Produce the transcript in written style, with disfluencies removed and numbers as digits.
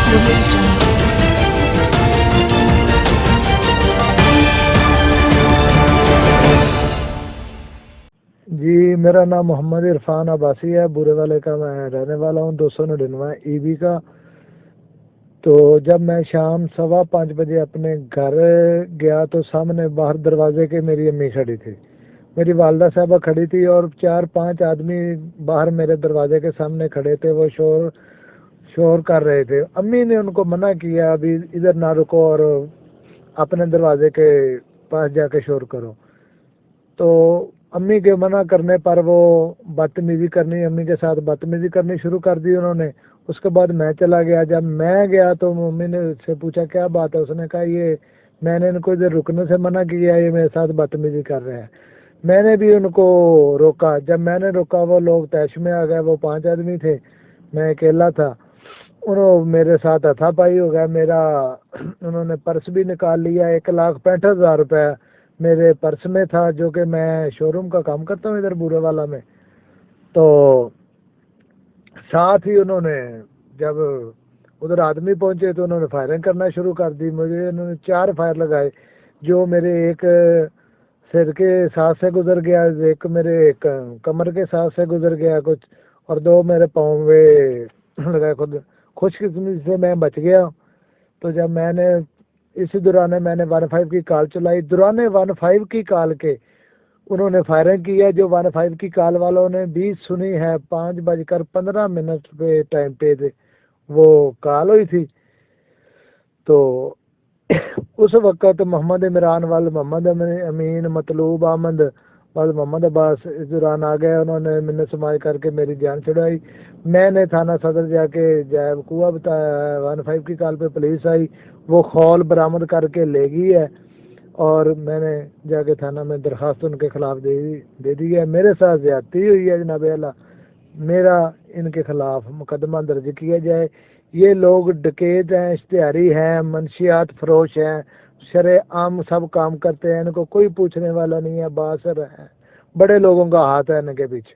audio jungle. जी, मेरा नाम मोहम्मद इरफान अब्बासी है। बुरे वाले का मैं रहने वाला हूँ, 299 ईबी का। तो जब मैं शाम 5:15 बजे अपने घर गया तो सामने बाहर दरवाजे के मेरी अम्मी खड़ी थी, मेरी वालदा साहबा खड़ी थी और 4-5 आदमी बाहर मेरे दरवाजे के सामने खड़े थे। वो शोर कर रहे थे। अम्मी ने उनको मना किया, अभी इधर ना रुको और अपने दरवाजे के पास जाके शोर करो। तो अम्मी के मना करने पर वो अम्मी के साथ बदतमीजी करनी शुरू कर दी उन्होंने। उसके बाद मैं चला गया। जब मैं गया तो मम्मी ने उससे पूछा क्या बात है। उसने कहा ये मैंने इनको इधर रुकने से मना किया, ये मेरे साथ बदतमीजी कर रहे हैं। मैंने भी उनको रोका। जब मैंने रोका वो लोग तैश में आ गए। वो 5 आदमी थे, मैं अकेला था। उन्होंने मेरे साथ हाथापाई हो गया। मेरा उन्होंने पर्स भी निकाल लिया। 1,65,000 रुपये मेरे पर्स में था, जो कि मैं शोरूम का काम करता हूँ इधर बूरे वाला में। तो साथ ही उन्होंने जब उधर आदमी पहुंचे तो उन्होंने फायरिंग करना शुरू कर दी। मुझे उन्होंने 4 फायर लगाए, जो मेरे एक सिर के साथ से गुजर गया, एक मेरे कमर के साथ से गुजर गया कुछ, और 2 मेरे पाँव में लगाए। खुशकिस्मती से मैं बच गया। तो जब मैंने इसी दौरान मैंने 15 की कॉल चलाई। दौरान 15 की कॉल के उन्होंने फायरिंग की है। जो 15 की कॉल वालों ने भी सुनी है, 5:15 पे टाइम पे थे वो कॉल हुई थी। तो उस वक्त मोहम्मद इमरान वाल मोहम्मद अमीन मतलूब अहमद वाल मोहम्मद अब्बास इस दौरान आ गए। उन्होंने मिन्नत समाज करके मेरी जान छुड़ाई। मैंने थाना सदर जाके जैब कुआ बताया। 15 की कॉल पे पुलिस आई, वो खौल बरामद करके ले गई है और मैंने जाके थाना में दरखास्त उनके खिलाफ दे दी है। मेरे साथ ज्यादती हुई है जनाब अल्लाह, मेरा इनके खिलाफ मुकदमा दर्ज किया जाए। ये लोग डकैत हैं, इश्तिहारी हैं, मंशियात फरोश हैं, शरे आम सब काम करते हैं। इनको कोई पूछने वाला नहीं है, बासर है, बड़े लोगों का हाथ है इनके पीछे।